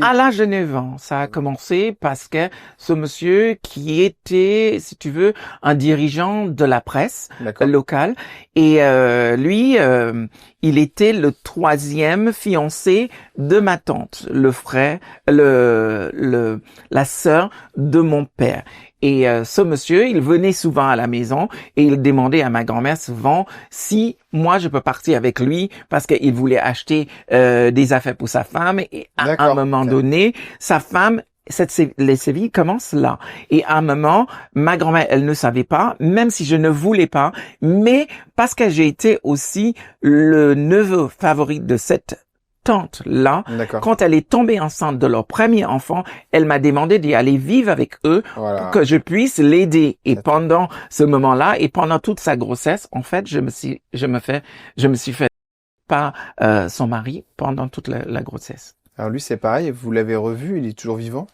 À l'âge de 9 ans, ça a commencé parce que ce monsieur qui était, si tu veux, un dirigeant de la presse locale, et lui, il était le troisième fiancé de ma tante, le frère, la sœur de mon père. Et ce monsieur, il venait souvent à la maison et il demandait à ma grand-mère souvent si moi je peux partir avec lui parce qu'il voulait acheter des affaires pour sa femme. Et à un moment donné, sa femme, les sévices commencent là. Et à un moment, ma grand-mère, elle ne savait pas, même si je ne voulais pas, mais parce que j'ai été aussi le neveu favori de cette tante-là, quand elle est tombée enceinte de leur premier enfant, elle m'a demandé d'y aller vivre avec eux pour que je puisse l'aider. Et pendant ce moment-là, et pendant toute sa grossesse, en fait, je me suis fait par son mari pendant toute la grossesse. Alors lui, c'est pareil, vous l'avez revu, il est toujours vivant?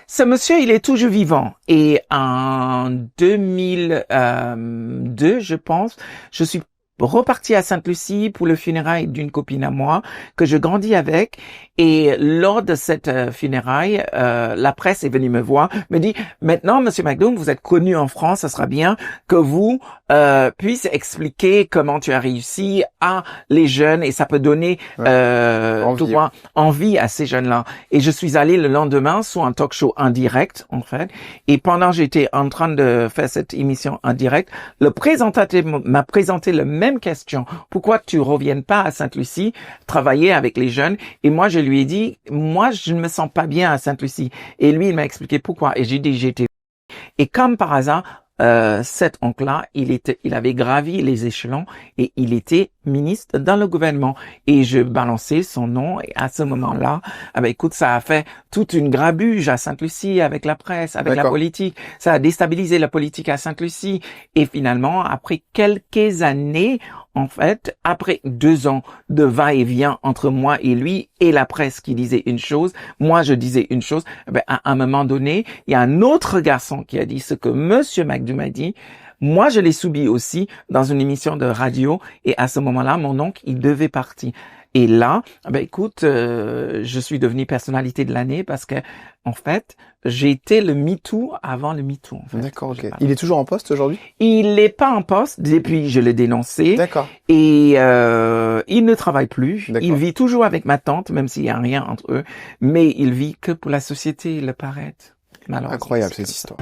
Ce monsieur, il est toujours vivant. Et en 2002, je pense, je suis reparti à Sainte-Lucie pour le funérail d'une copine à moi que je grandis avec. Et lors de cette funéraille, la presse est venue me voir, me dit « Maintenant, Monsieur McDoom, vous êtes connu en France, ça sera bien que vous puissiez expliquer comment tu as réussi à les jeunes et ça peut donner envie à ces jeunes-là. » Et je suis allé le lendemain sur un talk show en direct, en fait. Et pendant que j'étais en train de faire cette émission en direct, le présentateur m'a présenté la même question. Pourquoi tu reviens pas à Sainte-Lucie travailler avec les jeunes? Et moi, je lui ai dit, moi, je ne me sens pas bien à Sainte-Lucie. Et lui, il m'a expliqué pourquoi. Et j'ai dit, j'étais... Et comme par hasard, cet oncle-là, il avait gravi les échelons et il était ministre dans le gouvernement. Et je balançais son nom et à ce moment-là, écoute, ça a fait toute une grabuge à Sainte-Lucie avec la presse, avec la politique. Ça a déstabilisé la politique à Sainte-Lucie. Et finalement, après quelques années, en fait, après 2 ans de va-et-vient entre moi et lui et la presse qui disait une chose, moi je disais une chose, à un moment donné, il y a un autre garçon qui a dit ce que Monsieur McDoom a dit. Moi, je l'ai subi aussi dans une émission de radio et à ce moment-là, mon oncle, il devait partir. Et là, écoute, je suis devenu personnalité de l'année parce que, en fait, j'ai été le MeToo avant le MeToo. En fait. D'accord, ok. Il est toujours en poste aujourd'hui? Il n'est pas en poste depuis je l'ai dénoncé. D'accord. Et il ne travaille plus. Il vit toujours avec ma tante, même s'il n'y a rien entre eux. Mais il vit que pour la société, il le paraît. Incroyable cette histoire.